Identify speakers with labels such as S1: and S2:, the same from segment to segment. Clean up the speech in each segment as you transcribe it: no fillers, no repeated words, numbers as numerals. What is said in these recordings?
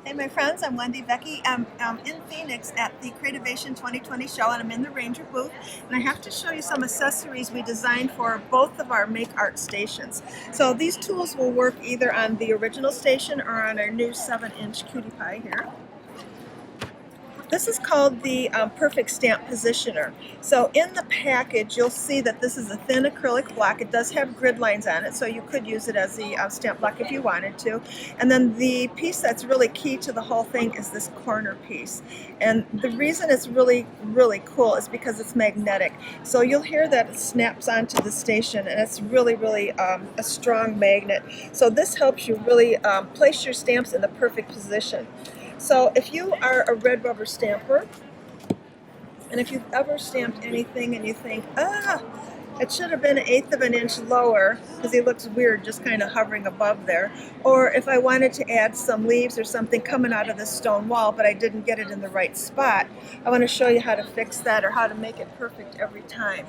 S1: Hey my friends, I'm Wendy Vecchi. I'm in Phoenix at the Creativation 2020 show, and I'm in the Ranger booth, and I have to show you some accessories we designed for both of our Make Art stations. So these tools will work either on the original station or on our new 7-inch cutie pie here. This is called the Perfect Stamp Positioner. So in the package you'll see that this is a thin acrylic block. It does have grid lines on it, so you could use it as the stamp block if you wanted to. And then the piece that's really key to the whole thing is this corner piece. And the reason it's really cool is because it's magnetic. So you'll hear that it snaps onto the station, and it's really a strong magnet. So this helps you really place your stamps in the perfect position. So if you are a red rubber stamper, and if you've ever stamped anything and you think, it should have been 1/8 of an inch lower because he looks weird just kind of hovering above there, or if I wanted to add some leaves or something coming out of this stone wall but I didn't get it in the right spot, I want to show you how to fix that or how to make it perfect every time.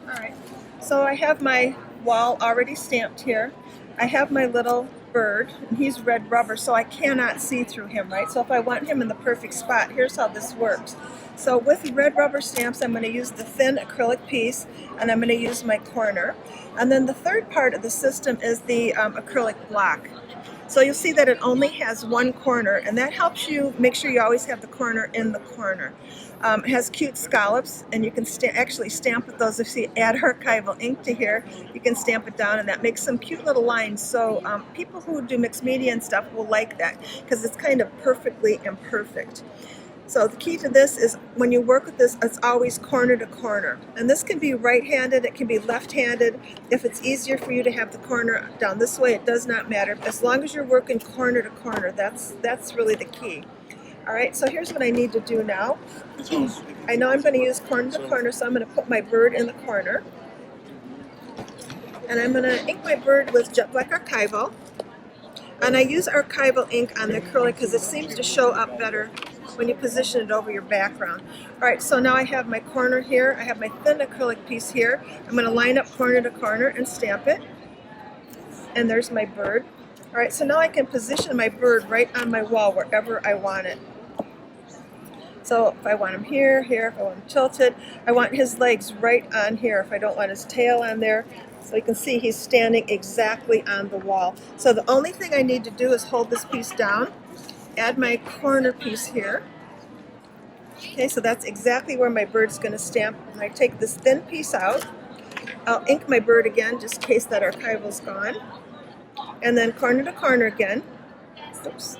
S1: Alright, so I have my wall already stamped here. I have my little bird, and he's red rubber, so I cannot see through him, right? So if I want him in the perfect spot, here's how this works. So with red rubber stamps, I'm going to use the thin acrylic piece, and I'm going to use my corner. And then the third part of the system is the acrylic block. So you'll see that it only has one corner, and that helps you make sure you always have the corner in the corner. It has cute scallops, and you can actually stamp with those. If you add Archival Ink to here, you can stamp it down, and that makes some cute little lines. So people who do mixed media and stuff will like that because it's kind of perfectly imperfect. So the key to this is when you work with this, it's always corner to corner. And this can be right-handed, it can be left-handed. If it's easier for you to have the corner down this way, it does not matter. As long as you're working corner to corner, that's really the key. All right, so here's what I need to do now. I know I'm going to use corner to corner, so I'm going to put my bird in the corner. And I'm going to ink my bird with Jet Black Archival. And I use Archival ink on the acrylic because it seems to show up better when you position it over your background. Alright, so now I have my corner here, I have my thin acrylic piece here. I'm going to line up corner to corner and stamp it. And there's my bird. Alright, so now I can position my bird right on my wall wherever I want it. So if I want him here, if I want him tilted, I want his legs right on here if I don't want his tail on there. So you can see he's standing exactly on the wall. So the only thing I need to do is hold this piece down, add my corner piece here. Okay, so that's exactly where my bird's going to stamp. And I take this thin piece out. I'll ink my bird again just in case that archival's gone. And then corner to corner again. Oops.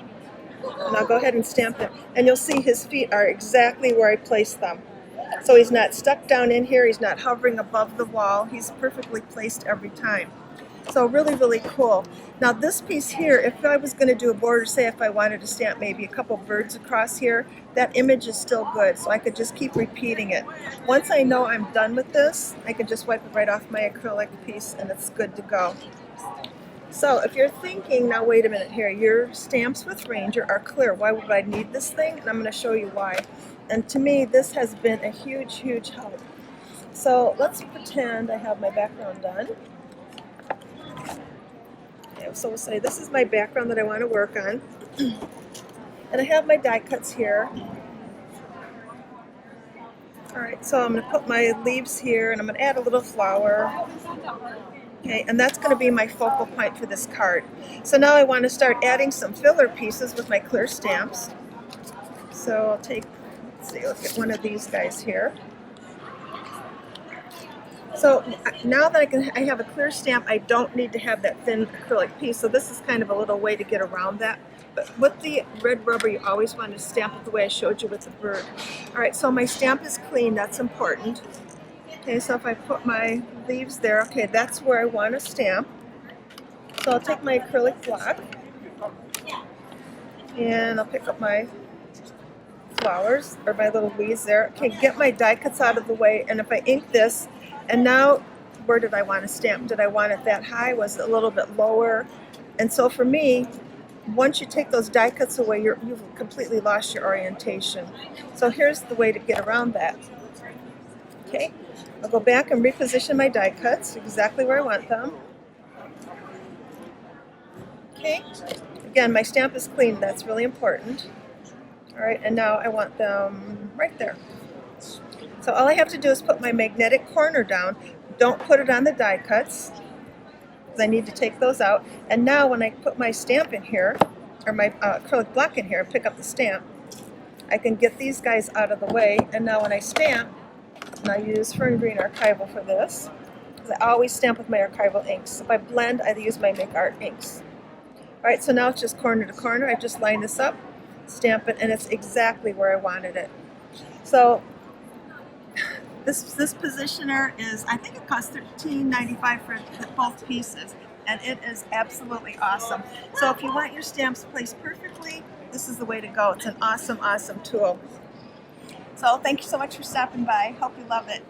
S1: And I'll go ahead and stamp it. And you'll see his feet are exactly where I placed them. So he's not stuck down in here, he's not hovering above the wall, he's perfectly placed every time. So really cool. Now this piece here, if I was going to do a border, say if I wanted to stamp maybe a couple birds across here, that image is still good, so I could just keep repeating it. Once I know I'm done with this, I can just wipe it right off my acrylic piece and it's good to go. So if you're thinking, now wait a minute here, your stamps with Ranger are clear, why would I need this thing? And I'm going to show you why. And to me, this has been a huge help. So let's pretend I have my background done. Okay, so we'll say this is my background that I want to work on. And I have my die cuts here. Alright, so I'm going to put my leaves here and I'm going to add a little flower. Okay, and that's going to be my focal point for this card. So now I want to start adding some filler pieces with my clear stamps. So I'll take, let's see, let's get one of these guys here. So now that I have a clear stamp, I don't need to have that thin acrylic piece. So this is kind of a little way to get around that. But with the red rubber, you always want to stamp it the way I showed you with the bird. All right, so my stamp is clean. That's important. Okay, so if I put my leaves there, okay, that's where I want to stamp. So I'll take my acrylic block and I'll pick up my flowers or my little leaves there. Okay, get my die cuts out of the way, and if I ink this, and now where did I want to stamp? Did I want it that high? Was it a little bit lower? And so for me, once you take those die cuts away, you've completely lost your orientation. So here's the way to get around that. Okay, I'll go back and reposition my die cuts exactly where I want them. Okay, again, my stamp is clean, that's really important. All right, and now I want them right there. So all I have to do is put my magnetic corner down. Don't put it on the die cuts, because I need to take those out. And now when I put my stamp in here, or my acrylic block in here, and pick up the stamp, I can get these guys out of the way. And now when I stamp, and I use Fern Green Archival for this, because I always stamp with my Archival inks. If I blend, I use my MAKE ART inks. All right, so now it's just corner to corner. I just line this up, stamp it, and it's exactly where I wanted it. So this positioner is, I think it costs $13.95 for both pieces, and it is absolutely awesome. So if you want your stamps placed perfectly, this is the way to go. It's an awesome, awesome tool. So thank you so much for stopping by. Hope you love it.